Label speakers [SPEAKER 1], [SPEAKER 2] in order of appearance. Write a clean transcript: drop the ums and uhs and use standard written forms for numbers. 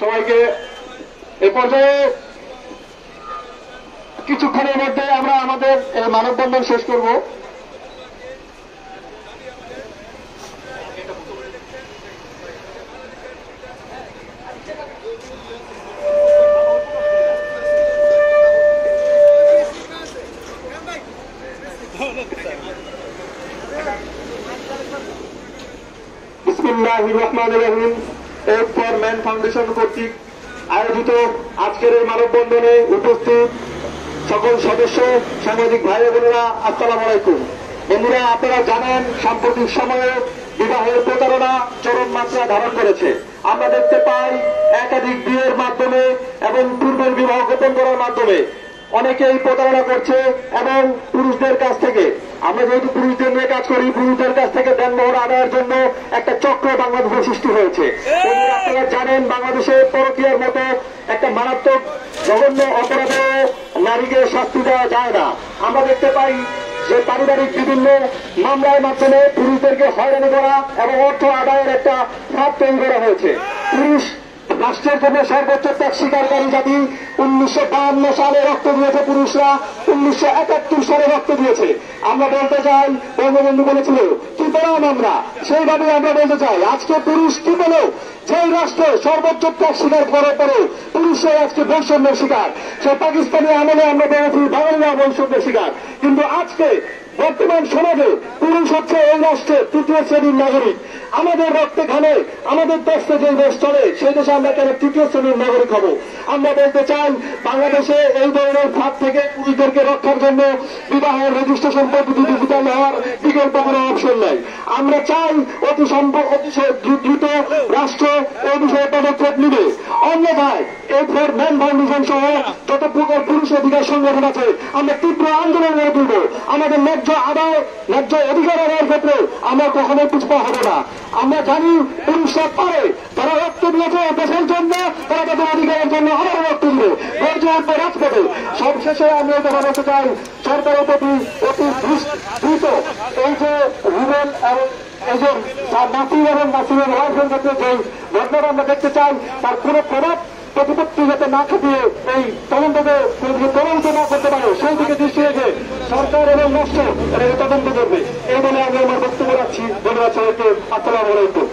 [SPEAKER 1] সবাইকে এ পর্যায়ে কিছুক্ষণের মধ্যে আমরা আমাদের মানববন্ধন শেষ করব। বিসমিল্লাহির রহমানির রহিম। এড ফর ম্যান ফাউন্ডেশন কর্তৃক আয়োজিত আজকের এই মানববন্ধনে উপস্থিত সকল সদস্য, সাংবাদিক ভাই বোনেরা, আসসালামু আলাইকুম। বন্ধুরা, আপনারা জানেন সাম্প্রতিক সময়ে বিবাহের প্রতারণা চরম মাত্রা ধারণ করেছে। আমরা দেখতে পাই একাধিক বিয়ের মাধ্যমে এবং পূর্বের বিবাহ গোপন করার মাধ্যমে অনেকেই প্রতারণা করছে এবং পুরুষদের কাছ থেকে, আমরা যেহেতু পুরুষদের নিয়ে কাজ করি, পুরুষদের কাছ থেকে দেনমোহর আদায়ের জন্য একটা চক্র বাংলাদেশে সৃষ্টি হয়েছে। আপনারা জানেন বাংলাদেশে পরকীয়ার মতো একটা মারাত্মক জঘন্য অপরাধে নারীকে শাস্তি দেওয়া যায় না। আমরা দেখতে পাই যে পারিবারিক বিভিন্ন মামলার মাধ্যমে পুরুষদেরকে হয়রানি করা এবং অর্থ আদায়ের একটা ফাঁদ তৈরি করা হয়েছে। পুরুষ রাষ্ট্রের জন্য সর্বোচ্চ ত্যাগ স্বীকারকারী জাতি। 1952 সালে রক্ত দিয়েছে পুরুষরা, 1971 সালে রক্ত দিয়েছে। আমরা বলতে চাই, বঙ্গবন্ধু বলেছিল কি পেলাম আমরা, সেইভাবে আমরা বলতে চাই আজকে পুরুষ কি পেল? যেই রাষ্ট্রে সর্বোচ্চ ত্যাগ স্বীকার করার পরে পুরুষরাই আজকে বৈষম্যের শিকার। সে পাকিস্তানি আমলে আমরা বলেছি বাঙালিরা বৈষম্যের শিকার, কিন্তু আজকে বর্তমান সমাজে পুরুষ হচ্ছে এই রাষ্ট্রের তৃতীয় শ্রেণীর নাগরিক। আমাদের রক্তে ঘামে আমাদের দেশে যে দেশ চলে, সেই দেশে আমরা কেন তৃতীয় শ্রেণীর নাগরিক হব? আমরা বলতে চাই বাংলাদেশে এই ধরনের ফাঁদ থেকে পুরুষদেরকে রক্ষার জন্য বিবাহের রেজিস্ট্রেশন পদ্ধতি ডিজিটাল হওয়ার বিকল্প কোনো অপশন নাই। আমরা চাই অতি দ্রুত রাষ্ট্র এই বিষয়ে পদক্ষেপ নিবে। অন্যথায় এই ফর ম্যান ফাউন্ডেশন সহ যত প্রকার পুরুষ অধিকার সংগঠন আছে আমরা তীব্র আন্দোলন গড়ে তুলব। আমাদের ন্যায্য আদায়, ন্যায্য অধিকার আদায়ের ক্ষেত্রে আমরা কখনোই পিছপা হব না। আমরা জানি পুরুষরা পারে, তারা রক্ত দিয়েছে দেশের জন্য, তারা তাদের অধিকারের জন্য আবারও রক্ত দিবে, গর্জে আসবে রাজপথে। সবশেষে আমি এই কথা বলতে চাই, সরকারের প্রতি অতি দ্রুত এই যে রুবেল এবং এই যে নাসির এবং নাসিরের ওয়াইফের ক্ষেত্রে যে ঘটনা আমরা দেখতে চাই, তার কোন প্রভাব প্রতিপত্তি যাতে না খাটিয়ে এই তদন্তকে প্রভাবিত না করতে পারে, সেই দিকে দৃষ্টি রেখে সরকার এবং রাষ্ট্র তদন্ত করবে। এই বলে আমি আমার বক্তব্য রাখছি। ধন্যবাদ সবাইকে। আসসালামু আলাইকুম।